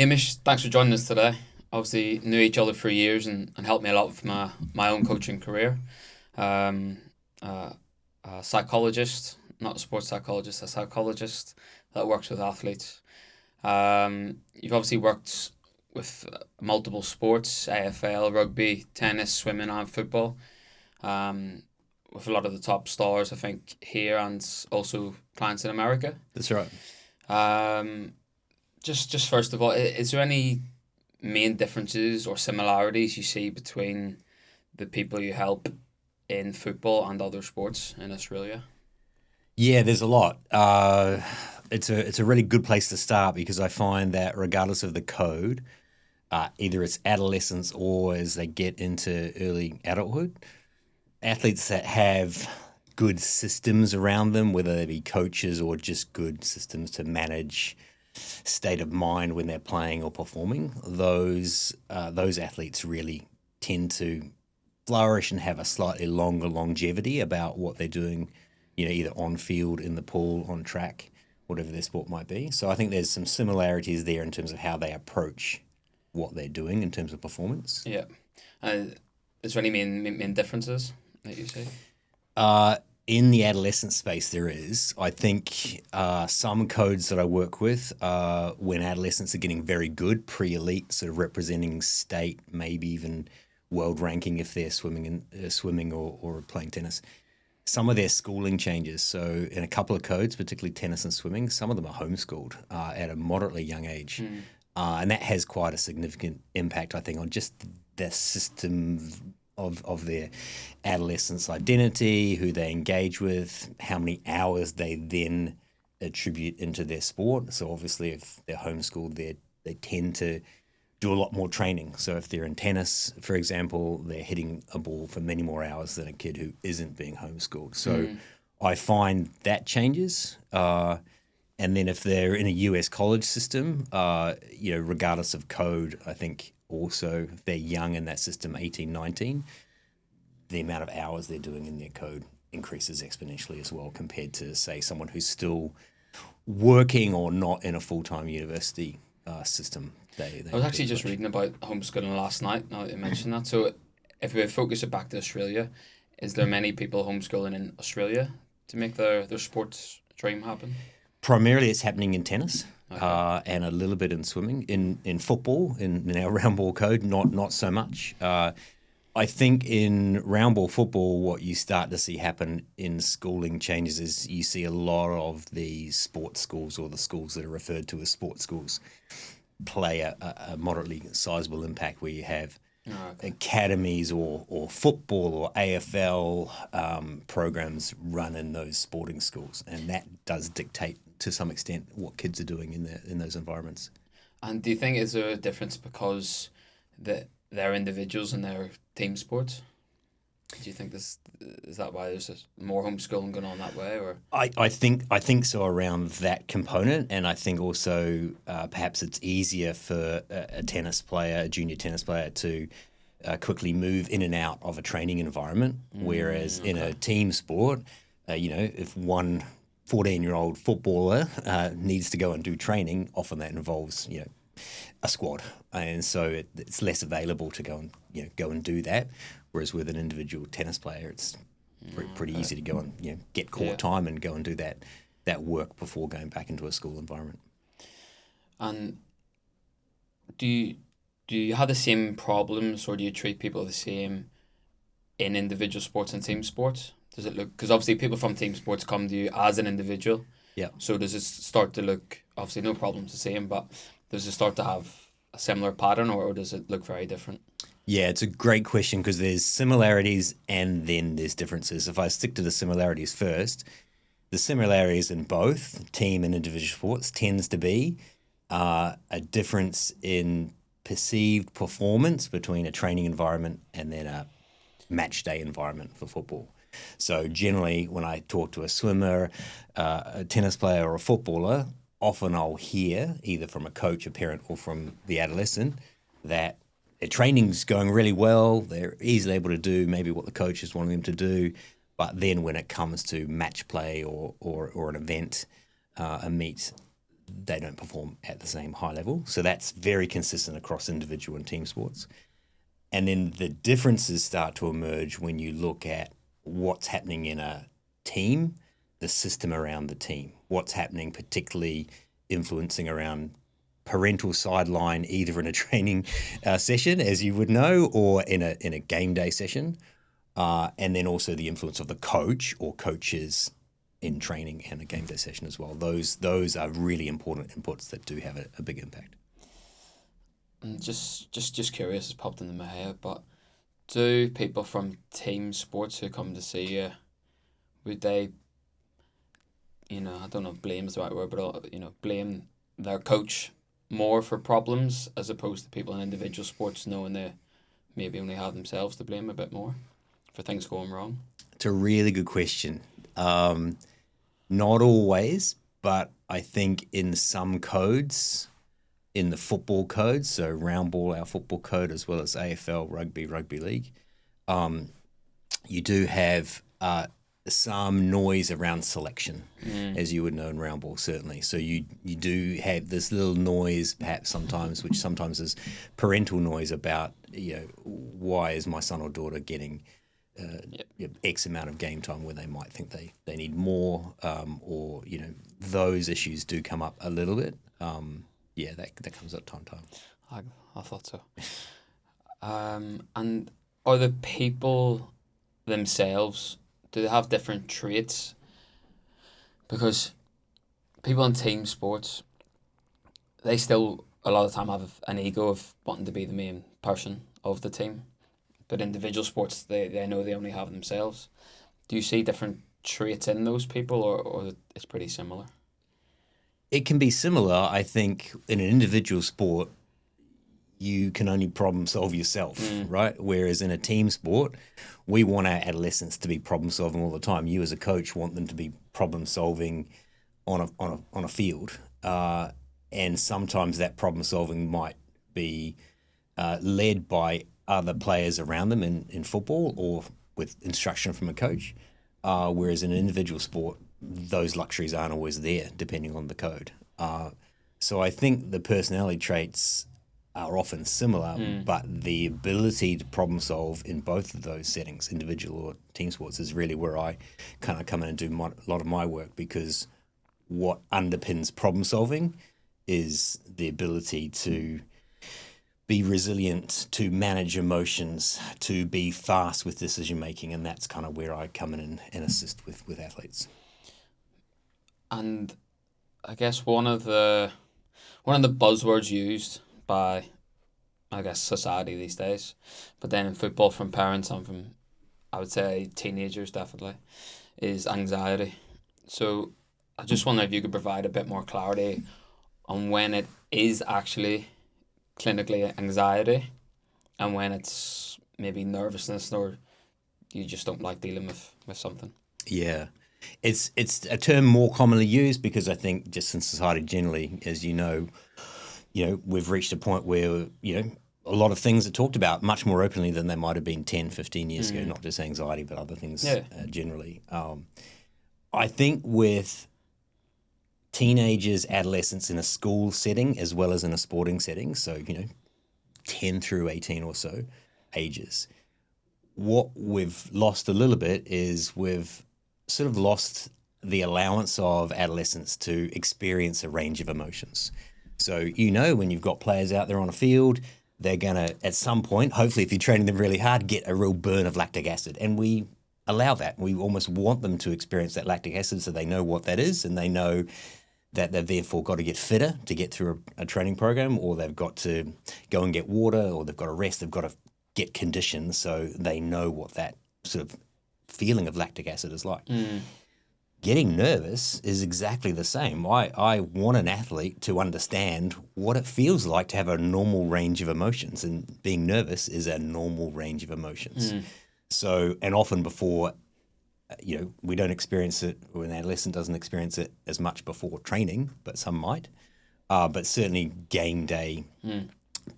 Hamish, thanks for joining us today. Obviously, knew each other for years and helped me a lot with my own coaching career. Um, uh, a psychologist, not a sports psychologist, a psychologist that works with athletes. You've obviously worked with multiple sports: AFL, rugby, tennis, swimming, and football. Um, with a lot of the top stars, I think, here and also clients in America. That's right. Um, just first of all, is there any main differences or similarities you see between the people you help in football and other sports in Australia? Yeah, there's a lot. It's a really good place to start because I find that regardless of the code, either it's adolescence or as they get into early adulthood, athletes that have good systems around them, whether they be coaches or just good systems to manage state of mind when they're playing or performing, those athletes really tend to flourish and have a slightly longer longevity about what they're doing, either on field, in the pool, on track, whatever their sport might be. So I think there's some similarities there in terms of how they approach what they're doing in terms of performance. Yeah. Uh, is there any main differences that you see? In the adolescent space, there is. I think some codes that I work with, when adolescents are getting very good, pre-elite, sort of representing state, maybe even world ranking if they're swimming or playing tennis. Some of their schooling changes. So in a couple of codes, particularly tennis and swimming, some of them are homeschooled at a moderately young age. And that has quite a significant impact, I think, on just the system of their adolescence identity, who they engage with, how many hours they then attribute into their sport. So obviously if they're homeschooled, they tend to do a lot more training. So if they're in tennis, for example, they're hitting a ball for many more hours than a kid who isn't being homeschooled. So I find that changes. And then if they're in a US college system, regardless of code, I think also if they're young in that system, 18, 19, the amount of hours they're doing in their code increases exponentially as well compared to, say, someone who's still working or not in a full-time university system. I was actually just reading about homeschooling last night, now that you mentioned that. So if we focus it back to Australia, is there many people homeschooling in Australia to make their sports dream happen? Primarily it's happening in tennis. Okay. And a little bit in swimming. In football, in our round ball code, not so much. I think in round ball football, what you start to see happen in schooling changes is you see a lot of the sports schools or the schools that are referred to as sports schools play a moderately sizable impact where you have academies or football or AFL programs run in those sporting schools, and that does dictate to some extent what kids are doing in those environments. And do you think is there a difference because they're individuals in their team sports? Do you think this is that why there's more homeschooling going on that way, or? I think so around that component, and I think also perhaps it's easier for a tennis player, a junior tennis player, to quickly move in and out of a training environment, whereas in a team sport, if one 14-year-old footballer needs to go and do training, often that involves a squad, and so it's less available to go and do that. Whereas with an individual tennis player, it's pretty easy to go and get court time and go and do that work before going back into a school environment. And do you have the same problems, or do you treat people the same in individual sports and team sports? Does it look, because obviously people from team sports come to you as an individual. Yeah. So does it start to look, obviously no problems the same, but does it start to have a similar pattern, or does it look very different? Yeah, it's a great question because there's similarities and then there's differences. If I stick to the similarities first, the similarities in both team and individual sports tends to be a difference in perceived performance between a training environment and then a match day environment for football. So generally, when I talk to a swimmer, a tennis player or a footballer, often I'll hear either from a coach, a parent, or from the adolescent that their training's going really well. They're easily able to do maybe what the coach is wanting them to do. But then when it comes to match play or an event, a meet, they don't perform at the same high level. So that's very consistent across individual and team sports. And then the differences start to emerge when you look at what's happening in a team, the system around the team, what's happening particularly influencing around parental sideline, either in a training session, as you would know, or in a game day session, and then also the influence of the coach or coaches in training and a game day session as well. Those are really important inputs that do have a big impact. And just curious, it's popped into my head, but do people from team sports who come to see you, would they, I don't know if blame is the right word, but, blame their coach more for problems as opposed to people in individual sports knowing they maybe only have themselves to blame a bit more for things going wrong? It's a really good question. Not always, but I think in some codes, in the football code, so round ball, our football code, as well as AFL, rugby league, you do have some noise around selection, as you would know in round ball, certainly. So you do have this little noise, perhaps sometimes, which sometimes is parental noise about, why is my son or daughter getting X amount of game time where they might think they need more, or, those issues do come up a little bit. That comes up time to time. I thought so. And are the people themselves, do they have different traits? Because people in team sports, they still a lot of the time have an ego of wanting to be the main person of the team. But individual sports, they know they only have themselves. Do you see different traits in those people, or it's pretty similar? It can be similar. I think in an individual sport, you can only problem solve yourself, right? Whereas in a team sport, we want our adolescents to be problem solving all the time. You as a coach want them to be problem solving on a field, and sometimes that problem solving might be led by other players around them in football or with instruction from a coach. Whereas in an individual sport, those luxuries aren't always there, depending on the code. So I think the personality traits are often similar, but the ability to problem solve in both of those settings, individual or team sports, is really where I kind of come in and do a lot of my work, because what underpins problem solving is the ability to be resilient, to manage emotions, to be fast with decision making, and that's kind of where I come in and assist with athletes. And I guess one of the buzzwords used by, I guess, society these days, but then in football from parents and from, I would say, teenagers definitely, is anxiety. So I just wonder if you could provide a bit more clarity on when it is actually clinically anxiety and when it's maybe nervousness or you just don't like dealing with something. Yeah. It's a term more commonly used because I think just in society generally, as you know, we've reached a point where, a lot of things are talked about much more openly than they might have been 10, 15 years ago, not just anxiety, but other things generally. I think with teenagers, adolescents in a school setting as well as in a sporting setting, so, 10 through 18 or so ages, what we've lost a little bit is we've sort of lost the allowance of adolescents to experience a range of emotions. So, when you've got players out there on a field, they're going to, at some point, hopefully if you're training them really hard, get a real burn of lactic acid. And we allow that. We almost want them to experience that lactic acid so they know what that is, and they know that they've therefore got to get fitter to get through a training program, or they've got to go and get water, or they've got to rest, they've got to get conditioned so they know what that sort of feeling of lactic acid is like. Getting nervous is exactly the same. I want an athlete to understand what it feels like to have a normal range of emotions, and being nervous is a normal range of emotions. So, and often before, we don't experience it, or an adolescent doesn't experience it as much before training, but some might. But certainly game day,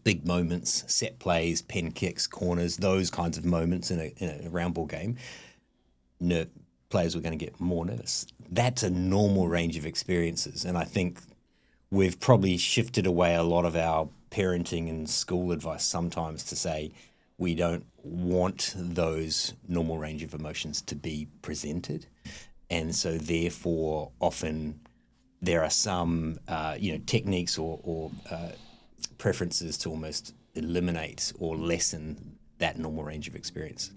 big moments, set plays, pen kicks, corners, those kinds of moments in a round ball game, players were going to get more nervous. That's a normal range of experiences. And I think we've probably shifted away a lot of our parenting and school advice sometimes to say we don't want those normal range of emotions to be presented. And so therefore often there are some techniques or preferences to almost eliminate or lessen that normal range of experience.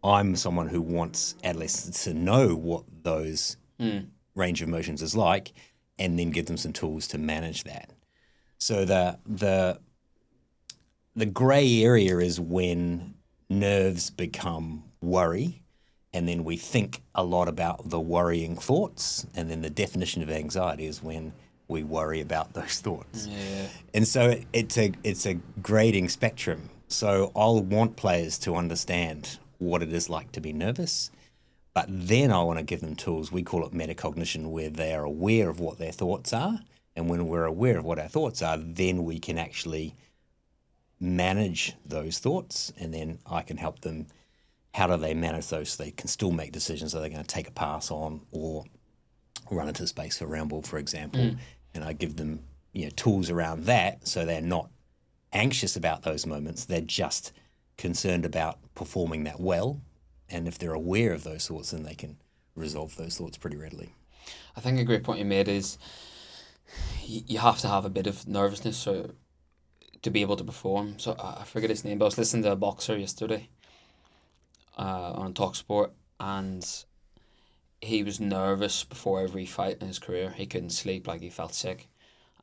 I'm someone who wants adolescents to know what those range of emotions is like, and then give them some tools to manage that. So the grey area is when nerves become worry, and then we think a lot about the worrying thoughts, and then the definition of anxiety is when we worry about those thoughts. Yeah. And so it's a grading spectrum. So I'll want players to understand what it is like to be nervous, but then I want to give them tools. We call it metacognition, where they are aware of what their thoughts are. And when we're aware of what our thoughts are, then we can actually manage those thoughts. And then I can help them. How do they manage those so they can still make decisions? Are they going to take a pass on or run into space for a round ball, for example? And I give them tools around that so they're not anxious about those moments. They're just concerned about performing that well. And if they're aware of those thoughts, then they can resolve those thoughts pretty readily. I think a great point you made is you have to have a bit of nervousness to be able to perform. So I forget his name, but I was listening to a boxer yesterday on TalkSport, and he was nervous before every fight in his career. He couldn't sleep, like he felt sick,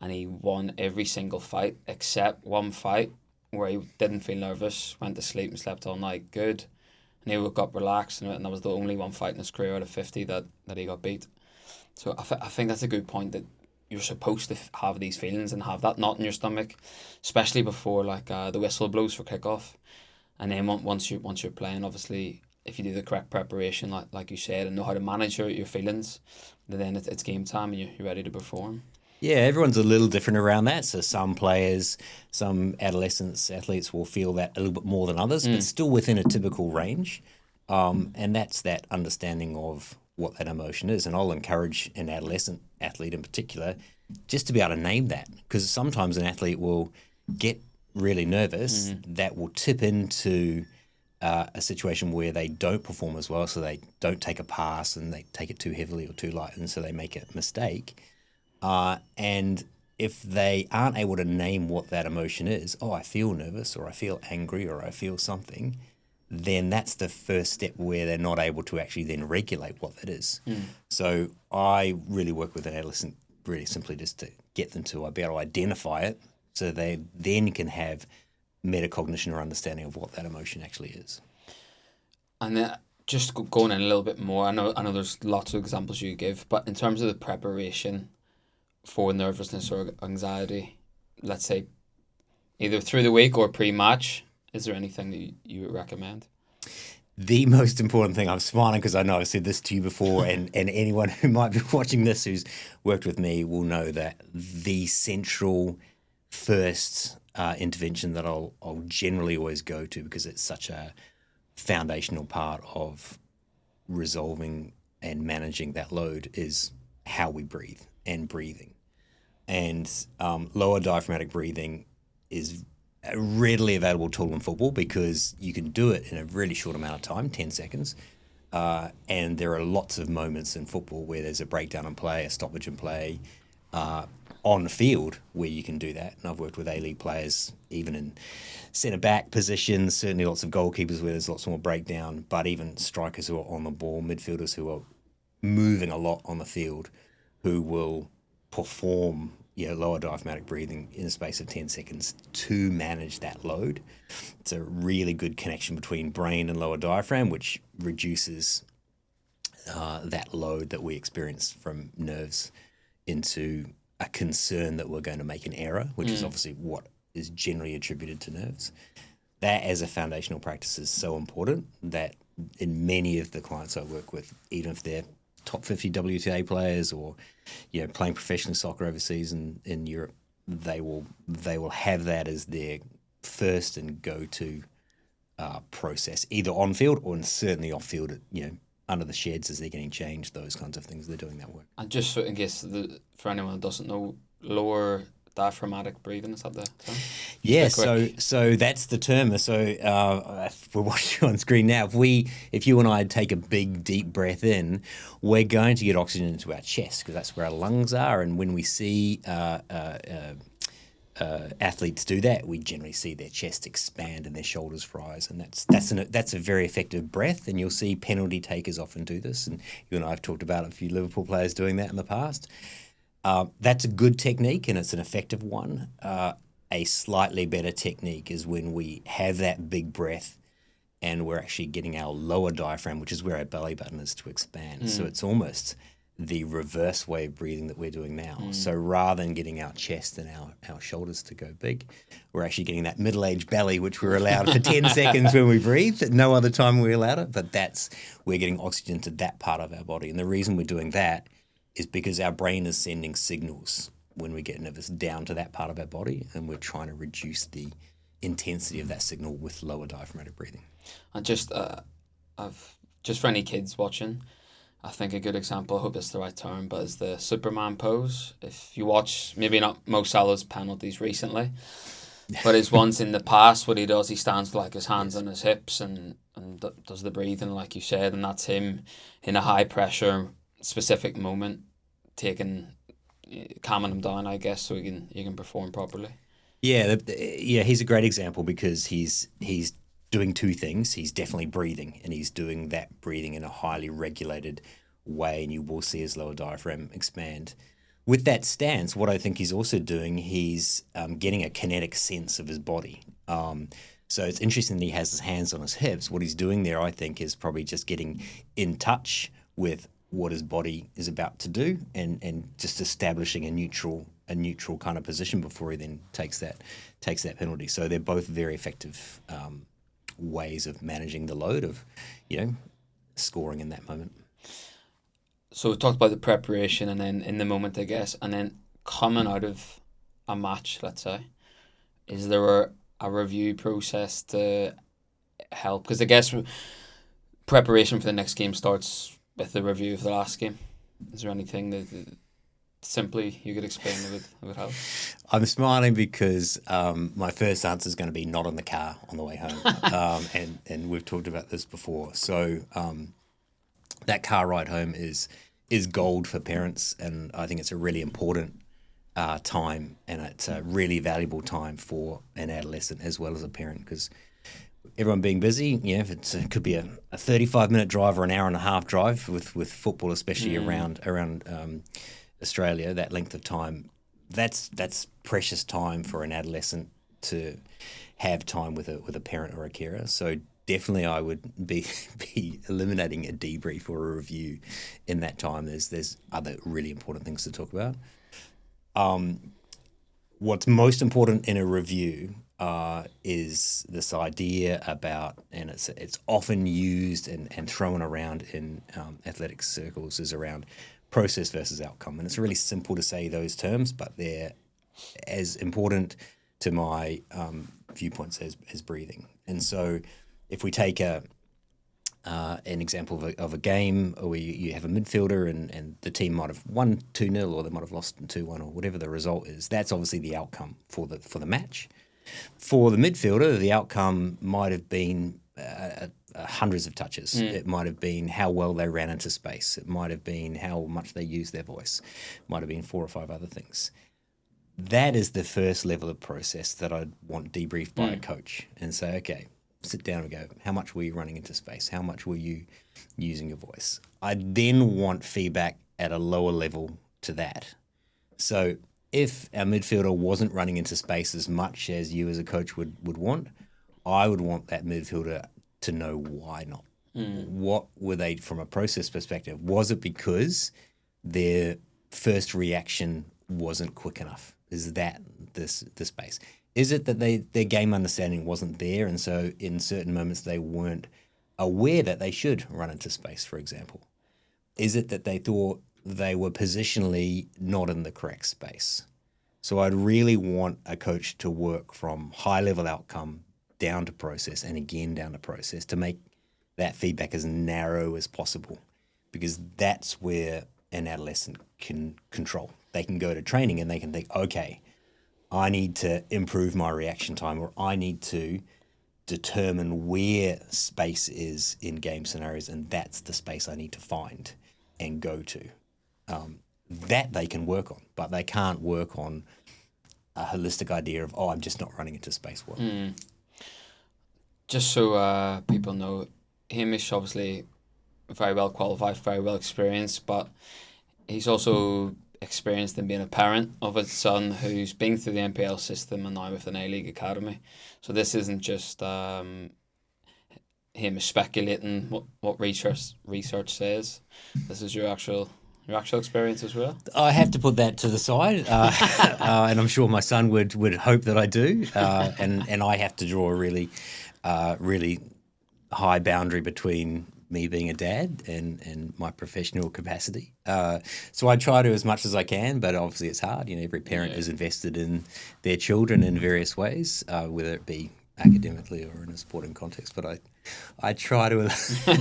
and he won every single fight except one fight where he didn't feel nervous, went to sleep and slept all night good, and he woke up relaxed, and that was the only one fight in his career out of 50 that he got beat. So I think that's a good point, that you're supposed to have these feelings and have that knot in your stomach, especially before the whistle blows for kickoff. And then once you're playing, obviously, if you do the correct preparation, like you said, and know how to manage your feelings, then it's game time and you're ready to perform. Yeah, everyone's a little different around that. So some players, some adolescents, athletes will feel that a little bit more than others, but still within a typical range. And that's that understanding of what that emotion is. And I'll encourage an adolescent athlete in particular just to be able to name that, because sometimes an athlete will get really nervous, that will tip into a situation where they don't perform as well, so they don't take a pass and they take it too heavily or too light, and so they make a mistake. And if they aren't able to name what that emotion is, I feel nervous, or I feel angry, or I feel something, then that's the first step where they're not able to actually then regulate what that is. So I really work with an adolescent really simply just to get them to be able to identify it, so they then can have metacognition or understanding of what that emotion actually is. And just going in a little bit more, I know there's lots of examples you give, but in terms of the preparation for nervousness or anxiety, let's say either through the week or pre-match, is there anything that you would recommend? The most important thing, I'm smiling because I know I've said this to you before, and anyone who might be watching this who's worked with me will know that the central first intervention that I'll generally always go to, because it's such a foundational part of resolving and managing that load, is how we breathe and breathing. And lower diaphragmatic breathing is a readily available tool in football because you can do it in a really short amount of time, 10 seconds. And there are lots of moments in football where there's a breakdown in play, a stoppage in play, on the field where you can do that. And I've worked with A-League players, even in centre-back positions, certainly lots of goalkeepers where there's lots more breakdown, but even strikers who are on the ball, midfielders who are moving a lot on the field, who will perform lower diaphragmatic breathing in a space of 10 seconds to manage that load. It's a really good connection between brain and lower diaphragm, which reduces that load that we experience from nerves into a concern that we're going to make an error, which is obviously what is generally attributed to nerves. That as a foundational practice is so important that in many of the clients I work with, even if they're top 50 WTA players or playing professional soccer overseas in Europe, they will have that as their first and go-to process, either on field or certainly off field, under the sheds as they're getting changed, those kinds of things. They're doing that work. And just in case for anyone that doesn't know, lower diaphragmatic breathing. Is that the term? Yeah, Just a quick. so that's the term. So we're watching on screen now. If you and I take a big deep breath in, we're going to get oxygen into our chest because that's where our lungs are. And when we see athletes do that, we generally see their chest expand and their shoulders rise, and that's a very effective breath. And you'll see penalty takers often do this, and you and I have talked about a few Liverpool players doing that in the past. That's a good technique and it's an effective one. A slightly better technique is when we have that big breath and we're actually getting our lower diaphragm, which is where our belly button is, to expand. So it's almost the reverse way of breathing that we're doing now. So rather than getting our chest and our shoulders to go big, we're actually getting that middle-aged belly, which we're allowed for 10 seconds when we breathe. At no other time we're allowed it, but we're getting oxygen to that part of our body. And the reason we're doing that is because our brain is sending signals when we get nervous down to that part of our body, and we're trying to reduce the intensity of that signal with lower diaphragmatic breathing. And just for any kids watching, I think a good example, I hope it's the right term, but is the Superman pose. If you watch, maybe not Mo Salah's penalties recently, but his ones in the past, what he does, he stands with like his hands on his hips and does the breathing like you said, and that's him in a high pressure specific moment, calming him down, I guess, so he can perform properly. Yeah, he's a great example because he's doing two things. He's definitely breathing, and he's doing that breathing in a highly regulated way, and you will see his lower diaphragm expand. With that stance, what I think he's also doing, he's getting a kinetic sense of his body. So it's interesting that he has his hands on his hips. What he's doing there, I think, is probably just getting in touch with what his body is about to do, and just establishing a neutral kind of position before he then takes that penalty. So they're both very effective ways of managing the load of, scoring in that moment. So we talked about the preparation and then in the moment, I guess, and then coming out of a match, let's say, is there a review process to help? Because I guess preparation for the next game starts with the review of the last game. Is there anything that simply you could explain that would help? I'm smiling because my first answer is going to be not in the car on the way home, and we've talked about this before. So that car ride home is gold for parents, and I think it's a really important time, and it's a really valuable time for an adolescent as well as a parent, because everyone being busy, if it could be a 35-minute drive or an hour and a half drive with football, especially around Australia, that length of time, that's precious time for an adolescent to have time with a parent or a carer. So definitely I would be eliminating a debrief or a review in that time. There's other really important things to talk about. What's most important in a review is this idea about, and it's often used and thrown around in athletic circles, is around process versus outcome. And it's really simple to say those terms, but they're as important to my viewpoints as breathing. And so if we take an example of a game where you have a midfielder and the team might have won 2-0 or they might have lost 2-1 or whatever the result is, that's obviously the outcome for the match. For the midfielder, the outcome might have been hundreds of touches. It might have been how well they ran into space. It might have been how much they used their voice. It might have been 4 or 5 other things. That is the first level of process that I'd want debriefed by a coach and say, okay, sit down and go, how much were you running into space? How much were you using your voice? I then want feedback at a lower level to that. So if our midfielder wasn't running into space as much as you as a coach would want, I would want that midfielder to know why not. What were they, from a process perspective? Was it because their first reaction wasn't quick enough? Is that the space? Is it that their game understanding wasn't there, and so in certain moments they weren't aware that they should run into space, for example? Is it that they thought they were positionally not in the correct space? So I'd really want a coach to work from high-level outcome down to process, and again down to process, to make that feedback as narrow as possible, because that's where an adolescent can control. they can go to training and they can think, okay, I need to improve my reaction time, or I need to determine where space is in game scenarios, and that's the space I need to find and go to. That they can work on, but they can't work on a holistic idea of, I'm just not running into space well. Just so people know, Hamish obviously very well qualified, very well experienced, but he's also experienced in being a parent of a son who's been through the NPL system and now with an A-League academy. So this isn't just him speculating what research says. This is your actual experience as well. I have to put that to the side, and I'm sure my son would hope that I do, and I have to draw a really high boundary between me being a dad and my professional capacity. So I try to as much as I can, but obviously it's hard. Every parent is invested in their children in various ways, whether it be academically or in a sporting context. But I try to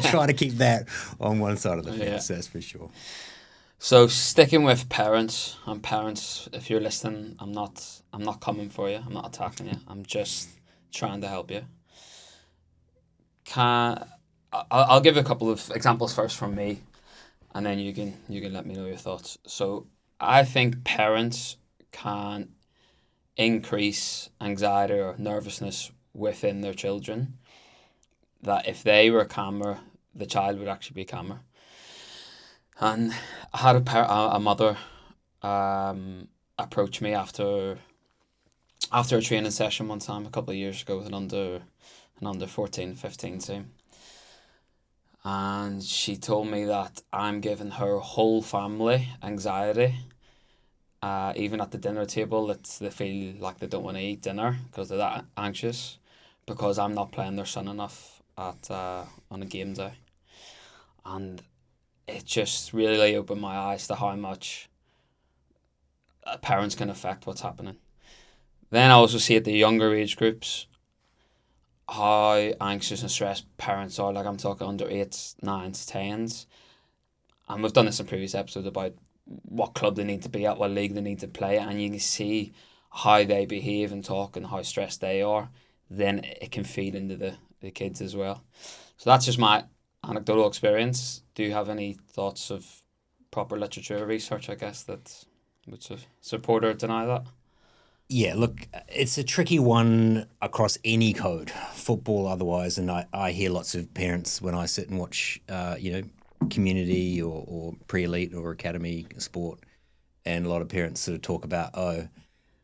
try to keep that on one side of the fence. That's for sure. So sticking with parents, if you're listening, I'm not coming for you. I'm not attacking you. I'm just trying to help you. I'll give a couple of examples first from me, and then you can let me know your thoughts. So I think parents can increase anxiety or nervousness within their children. That if they were calmer, the child would actually be calmer. And I had a mother approach me after a training session one time a couple of years ago with an under 14, 15 team. And she told me that I'm giving her whole family anxiety. Even at the dinner table, they feel like they don't want to eat dinner because they're that anxious, because I'm not playing their son enough on a game day. And it just really opened my eyes to how much parents can affect what's happening. Then I also see at the younger age groups how anxious and stressed parents are. Like I'm talking under 8s, 9s, 10s. And we've done this in previous episodes about what club they need to be at, what league they need to play at, and you can see how they behave and talk and how stressed they are. Then it can feed into the kids as well. So that's just my anecdotal experience. Do you have any thoughts of proper literature or research, I guess, that would support or deny that? Yeah, look, it's a tricky one across any code, football otherwise, and I hear lots of parents when I sit and watch, community or pre-elite or academy sport, and a lot of parents sort of talk about,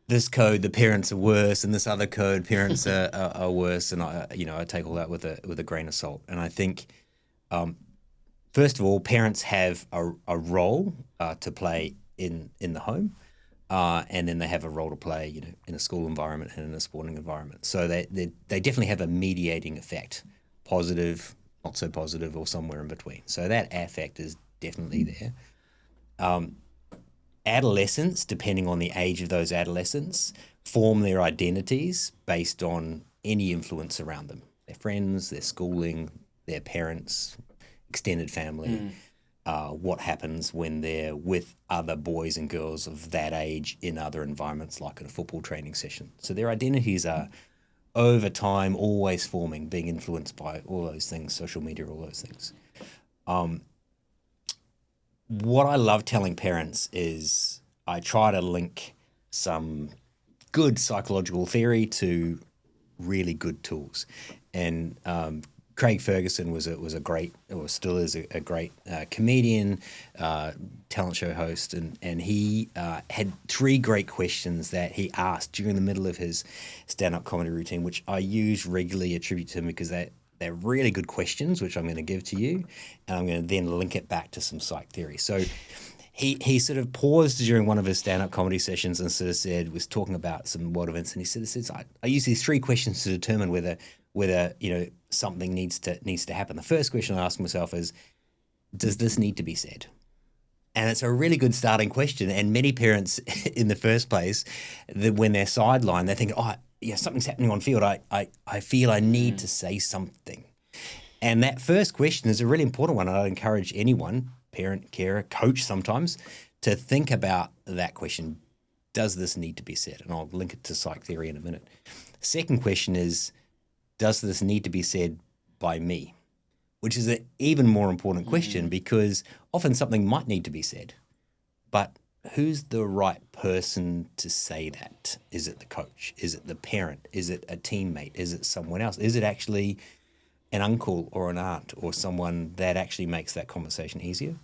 this code, the parents are worse, and this other code, parents are worse, and I take all that with a grain of salt. And I think, first of all, parents have a role to play in the home. And then they have a role to play, in a school environment and in a sporting environment. So they definitely have a mediating effect, positive, not so positive, or somewhere in between. So that affect is definitely there. Adolescents, depending on the age of those adolescents, form their identities based on any influence around them. Their friends, their schooling, their parents, extended family. What happens when they're with other boys and girls of that age in other environments, like at a football training session. So their identities are, over time, always forming, being influenced by all those things, social media, all those things. What I love telling parents is I try to link some good psychological theory to really good tools. And Craig Ferguson was a great, or still is a great comedian, talent show host, and he had 3 great questions that he asked during the middle of his stand-up comedy routine, which I use regularly, attribute to him because they're really good questions, which I'm going to give to you, and I'm going to then link it back to some psych theory. So he sort of paused during one of his stand-up comedy sessions and sort of was talking about some world events, and he said, I use these 3 questions to determine whether something needs to happen. The first question I ask myself is, does this need to be said? And it's a really good starting question. And many parents, in the first place, when they're sidelined, they think, something's happening on field. I feel I need to say something. And that first question is a really important one. I'd encourage anyone, parent, carer, coach sometimes, to think about that question, does this need to be said? And I'll link it to psych theory in a minute. Second question is, does this need to be said by me? Which is an even more important question, because often something might need to be said, but who's the right person to say that? Is it the coach? Is it the parent? Is it a teammate? Is it someone else? Is it actually an uncle or an aunt or someone that actually makes that conversation easier?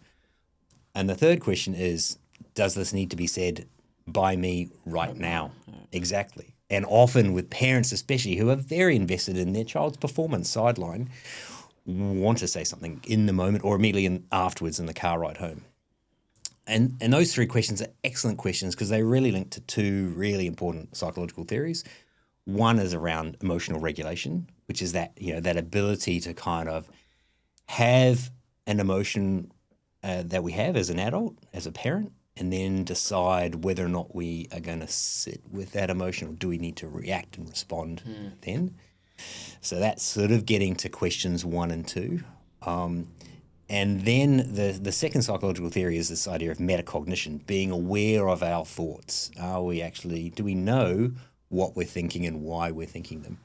And the third question is, does this need to be said by me right now? Exactly. And often with parents especially, who are very invested in their child's performance sideline, want to say something in the moment or immediately afterwards in the car ride home. And those three questions are excellent questions because they really link to two really important psychological theories. One is around emotional regulation, which is that, that ability to kind of have an emotion that we have as an adult, as a parent, and then decide whether or not we are going to sit with that emotion, or do we need to react and respond then? So that's sort of getting to questions 1 and 2. And then the second psychological theory is this idea of metacognition, being aware of our thoughts. Do we know what we're thinking and why we're thinking them,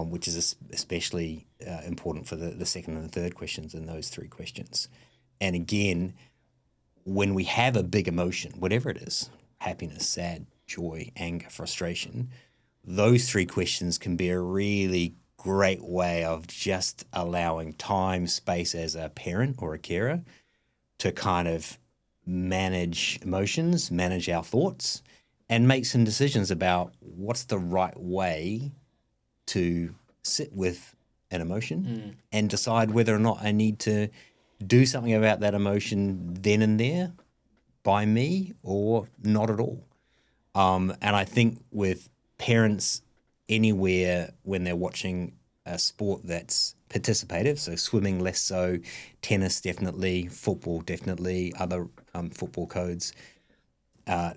which is especially important for the second and the third questions in those three questions. And again, when we have a big emotion, whatever it is, happiness, sad, joy, anger, frustration, those three questions can be a really great way of just allowing time, space as a parent or a carer to kind of manage emotions, manage our thoughts, and make some decisions about what's the right way to sit with an emotion and decide whether or not I need to do something about that emotion then and there by me or not at all. And I think with parents anywhere when they're watching a sport that's participative, so swimming less so, tennis definitely, football definitely, other football codes,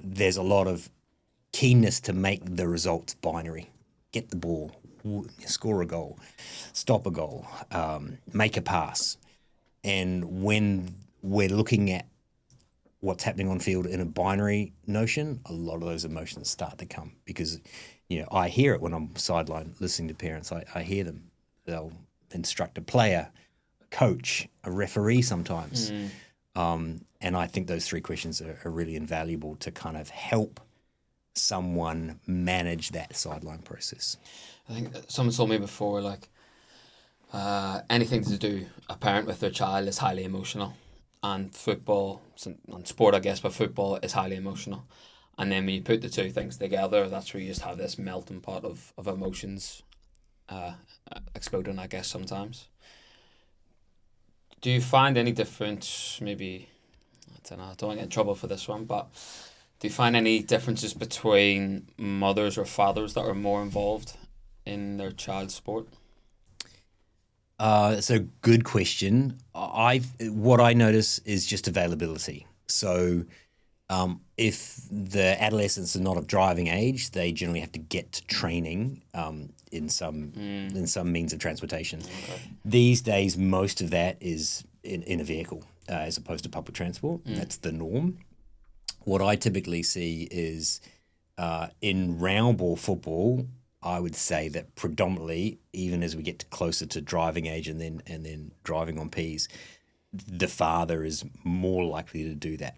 there's a lot of keenness to make the results binary. Get the ball, score a goal, stop a goal, make a pass. And when we're looking at what's happening on field in a binary notion, a lot of those emotions start to come because, I hear it when I'm sideline listening to parents. I hear them. They'll instruct a player, a coach, a referee sometimes. And I think those three questions are really invaluable to kind of help someone manage that sideline process. I think someone told me before, anything to do a parent with their child is highly emotional, and football and sport, I guess, but football is highly emotional. And then when you put the two things together, that's where you just have this melting pot of emotions exploding, I guess, sometimes. Do you find any difference, maybe, I don't know, I don't want to get in trouble for this one, but do you find any differences between mothers or fathers that are more involved in their child's sport? It's a good question. What I notice is just availability. So if the adolescents are not of driving age, they generally have to get to training in some means of transportation. Okay. These days, most of that is in a vehicle as opposed to public transport. That's the norm. What I typically see is in round ball football, I would say that predominantly, even as we get closer to driving age and then driving on Ps, the father is more likely to do that.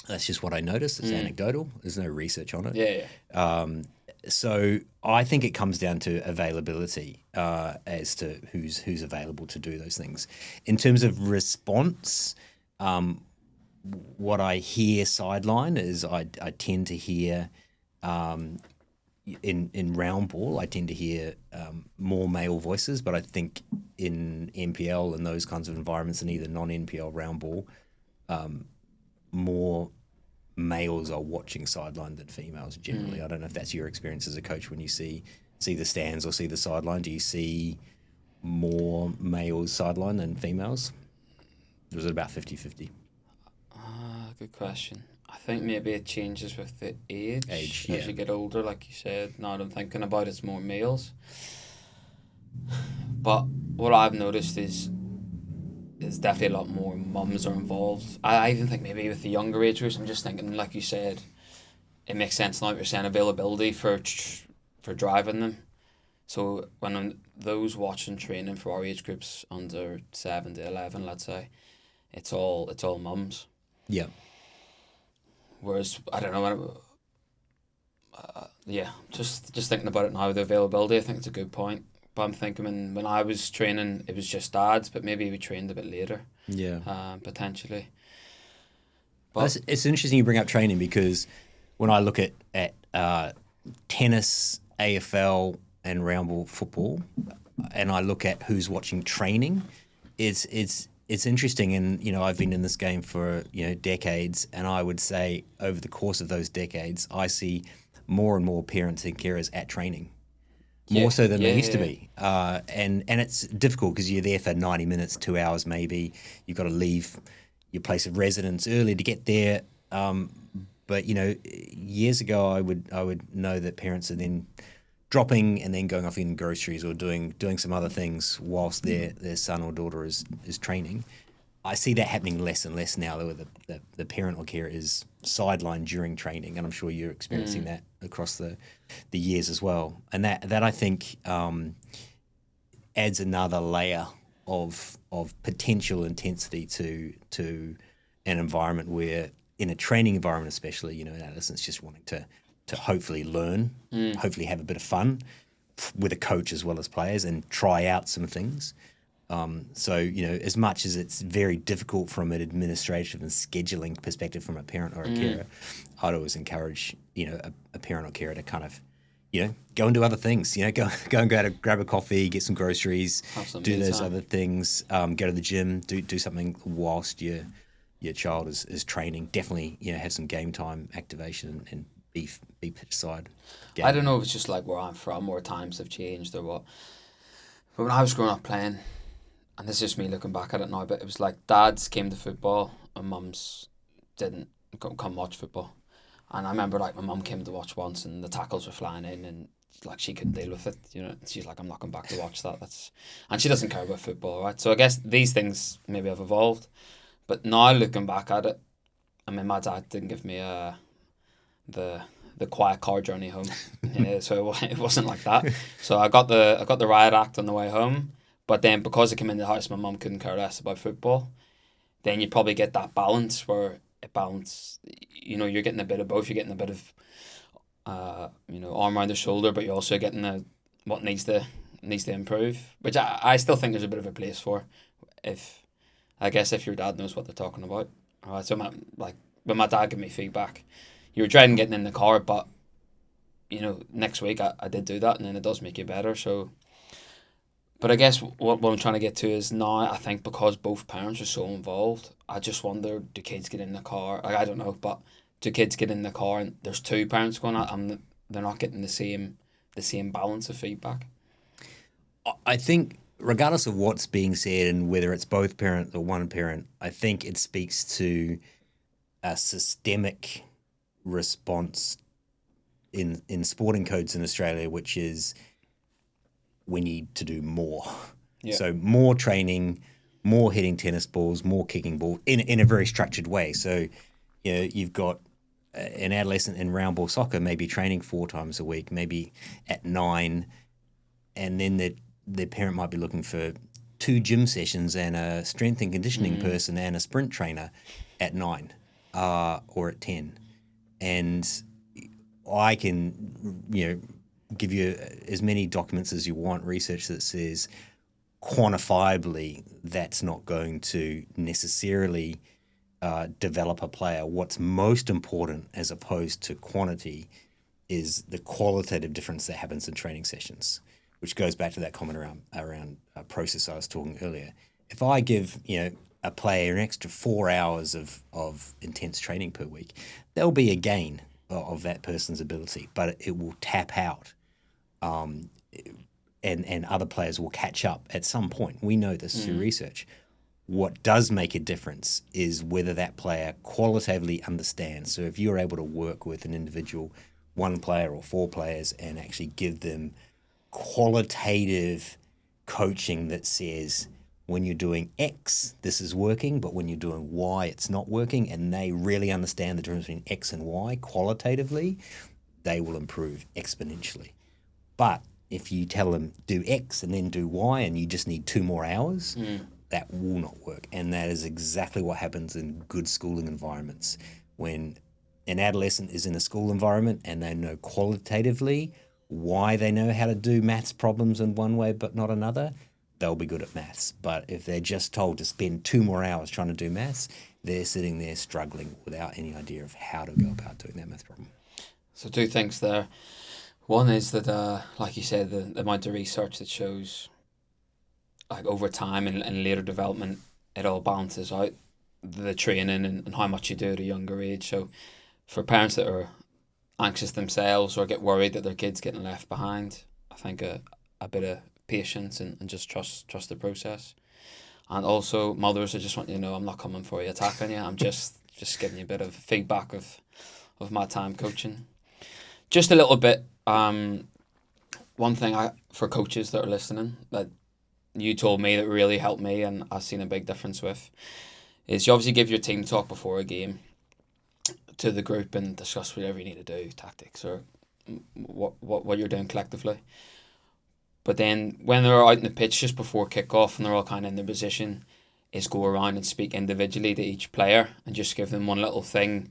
That's just what I noticed. It's anecdotal. There's no research on it. Yeah. So I think it comes down to availability as to who's available to do those things. In terms of response, what I hear sideline is I tend to hear in round ball, I tend to hear more male voices, but I think in NPL and those kinds of environments and either non-NPL round ball, more males are watching sideline than females generally. I don't know if that's your experience as a coach when you see the stands or see the sideline. Do you see more males sideline than females? Or is it about 50-50? Good question. I think maybe it changes with the age yeah. as you get older, like you said. Now that I'm thinking about it, it's more males. But what I've noticed is there's definitely a lot more mums are involved. I even think maybe with the younger age groups, I'm just thinking, like you said, it makes sense now. You're saying availability for driving them. So when those watching training for our age groups under 7 to 11, let's say, it's all mums. Yeah. Whereas I don't know yeah, just thinking about it now, the availability, I think it's a good point. But I'm thinking when I was training, it was just dads, but maybe we trained a bit later, Yeah. potentially. But But it's interesting you bring up training because when I look at tennis, AFL, and round ball football, and I look at who's watching training, it's interesting. And I've been in this game for decades, and I would say over the course of those decades, I see more and more parents and carers at training. More yeah, so than yeah, they used to yeah. be, and it's difficult because you're there for 90 minutes, 2 hours maybe. You've got to leave your place of residence early to get there. But years ago, I would know that parents are then dropping and then going off in groceries or doing some other things whilst their son or daughter is training. I see that happening less and less now, where the parent or carer is sidelined during training, and I'm sure you're experiencing that across the years as well. And that I think adds another layer of potential intensity to an environment where, in a training environment especially, adolescents just wanting to hopefully learn, hopefully have a bit of fun with a coach as well as players and try out some things. So, as much as it's very difficult from an administrative and scheduling perspective from a parent or a carer, I'd always encourage, a parent or carer to kind of, go and do other things, go and go to grab a coffee, get some groceries, Have some do me those time. other things, go to the gym, do something whilst your child is training. Definitely, have some game time activation and be pitch side. I don't know if it's just like where I'm from or times have changed or what. But when I was growing up playing, and this is just me looking back at it now, but it was like dads came to football and mums didn't come watch football. And I remember like my mum came to watch once and the tackles were flying in and like she couldn't deal with it. She's like, I'm not going back to watch that. And she doesn't care about football, right? So I guess these things maybe have evolved. But now looking back at it, I mean, my dad didn't give me the quiet car journey home, yeah, so it wasn't like that. So I got the riot act on the way home, but then because I came in the house, my mum couldn't care less about football. Then you probably get that balance where you're getting a bit of both. You're getting a bit of arm around the shoulder, but you're also getting what needs to improve, which I still think there's a bit of a place for, if I guess if your dad knows what they're talking about. All right, so when my dad gave me feedback, you were dreading getting in the car, but next week I did do that, and then it does make you better. So, but I guess what I'm trying to get to is now I think because both parents are so involved, I just wonder, do kids get in the car? Like, I don't know, but do kids get in the car and there's two parents going out and they're not getting the same balance of feedback? I think regardless of what's being said and whether it's both parent or one parent, I think it speaks to a systemic response in sporting codes in Australia, which is we need to do more. Yeah. So more training, more hitting tennis balls, more kicking balls in a very structured way. So, you've got an adolescent in round ball soccer maybe training 4 times a week, maybe at 9, and then the parent might be looking for 2 gym sessions and a strength and conditioning person and a sprint trainer at 9 or at 10. And I can, give you as many documents as you want, research that says quantifiably that's not going to necessarily develop a player. What's most important as opposed to quantity is the qualitative difference that happens in training sessions, which goes back to that comment around process I was talking earlier. If I give, a player an extra 4 hours of intense training per week, there'll be a gain of that person's ability, but it will tap out, and other players will catch up at some point. We know this through research. What does make a difference is whether that player qualitatively understands. So if you're able to work with an individual, 1 player or 4 players, and actually give them qualitative coaching that says, when you're doing X, this is working, but when you're doing Y, it's not working, and they really understand the difference between X and Y qualitatively, they will improve exponentially. But if you tell them do X and then do Y and you just need 2 more hours, that will not work. And that is exactly what happens in good schooling environments. When an adolescent is in a school environment and they know qualitatively why they know how to do maths problems in one way but not another, they'll be good at maths. But if they're just told to spend 2 more hours trying to do maths, they're sitting there struggling without any idea of how to go about doing that maths problem. So 2 things there. One is that, like you said, the amount of research that shows, like over time and later development, it all balances out the training and how much you do at a younger age. So for parents that are anxious themselves or get worried that their kid's getting left behind, I think a bit of patience and just trust the process. And also mothers, I just want you to know I'm not coming for you, attacking you. I'm just giving you a bit of feedback of my time coaching. Just a little bit. One thing for coaches that are listening that you told me that really helped me and I've seen a big difference with is you obviously give your team talk before a game to the group and discuss whatever you need to do, tactics or what you're doing collectively. But then when they're out in the pitch just before kick-off and they're all kind of in their position, is go around and speak individually to each player and just give them one little thing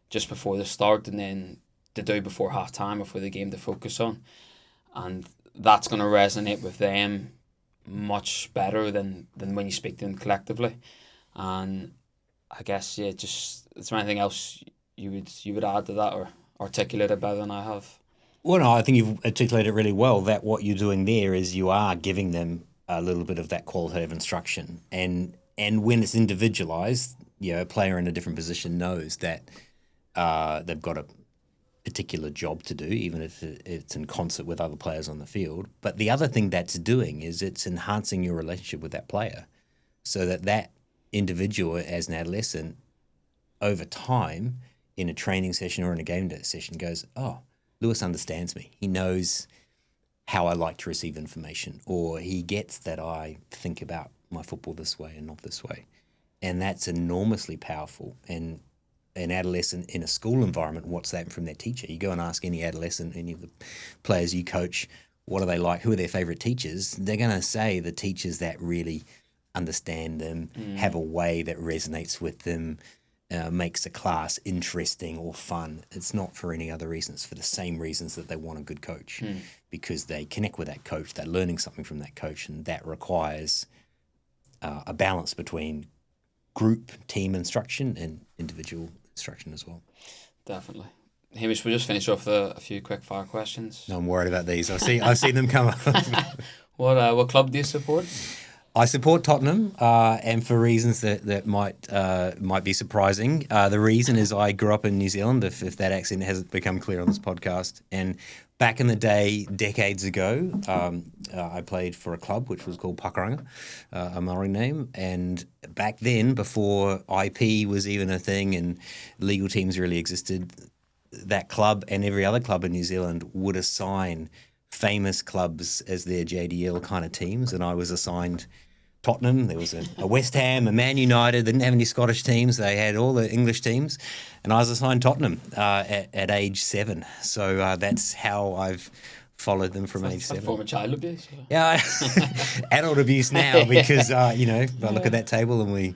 just before the start and then to do before half-time, before the game to focus on. And that's going to resonate with them much better than when you speak to them collectively. And I guess, yeah, just is there anything else you would add to that or articulate it better than I have? Well, no, I think you've articulated it really well that what you're doing there is you are giving them a little bit of that qualitative instruction. And when it's individualized, a player in a different position knows that they've got a particular job to do, even if it's in concert with other players on the field. But the other thing that's doing is it's enhancing your relationship with that player so that individual as an adolescent over time in a training session or in a game day session goes, oh, Lewis understands me. He knows how I like to receive information, or he gets that I think about my football this way and not this way. And that's enormously powerful. And an adolescent in a school environment, what's that from their teacher? You go and ask any adolescent, any of the players you coach, what are they like? Who are their favourite teachers? They're going to say the teachers that really understand them, have a way that resonates with them, makes the class interesting or fun. It's not for any other reasons, for the same reasons that they want a good coach, because they connect with that coach, they're learning something from that coach, and that requires a balance between group, team instruction and individual instruction as well. Definitely. Hamish, we'll just finish off with a few quick fire questions. No, I'm worried about these. I've seen them come up. What club do you support? I support Tottenham, and for reasons that might be surprising. The reason is I grew up in New Zealand, if that accent hasn't become clear on this podcast. And back in the day, decades ago, I played for a club which was called Pakuranga, a Maori name. And back then, before IP was even a thing and legal teams really existed, that club and every other club in New Zealand would assign famous clubs as their JDL kind of teams, and I was assigned Tottenham. There was a West Ham, a Man United. They didn't have any Scottish teams. They had all the English teams, and I was assigned Tottenham at age 7. So that's how I've followed them from age 7. Former child abuse? Yeah, adult abuse now because, I look at that table and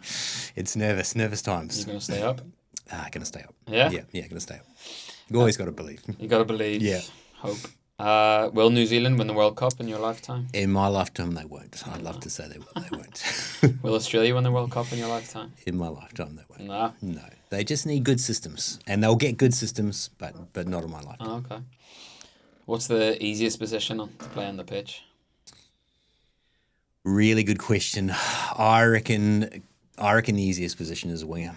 it's nervous times. You're going to stay up? Going to stay up. Yeah? Yeah, going to stay up. You always got to believe. You got to believe. Yeah. Hope. Will New Zealand win the World Cup in your lifetime? In my lifetime, they won't. I'd love to say they won't. Will Australia win the World Cup in your lifetime? In my lifetime, they won't. Nah. No. They just need good systems. And they'll get good systems, but not in my lifetime. Oh, okay. What's the easiest position to play on the pitch? Really good question. I reckon the easiest position is a winger.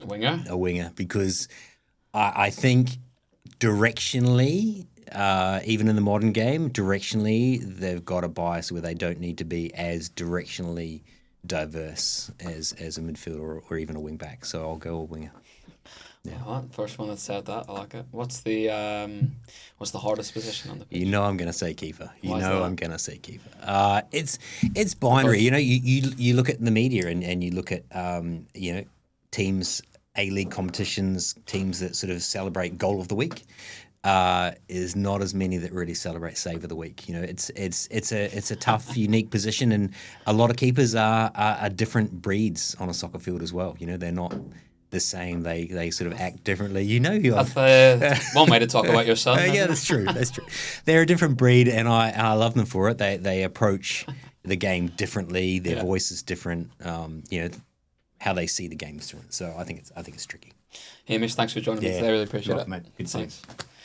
A winger? A winger, because I think directionally, even in the modern game, directionally, they've got a bias where they don't need to be as directionally diverse as a midfielder or even a wing back. So I'll go a winger. Oh, first one that said that. I like it. What's the hardest position on the pitch? You know I'm going to say keeper. Why is that? I'm going to say keeper. It's binary. You know, you look at the media and you look at teams, A-League competitions, teams that sort of celebrate goal of the week. Is not as many that really celebrate save of the week. You know, it's a tough, unique position, and a lot of keepers are different breeds on a soccer field as well. You know, they're not the same. They sort of act differently. You know, That's one way to talk about your son. Yeah, that's true. That's true. They're a different breed, and I love them for it. They approach the game differently. Their voice is different. How they see the game is different. So I think it's tricky. Hamish, thanks for joining me today. I really appreciate it. Mate. Good to see you.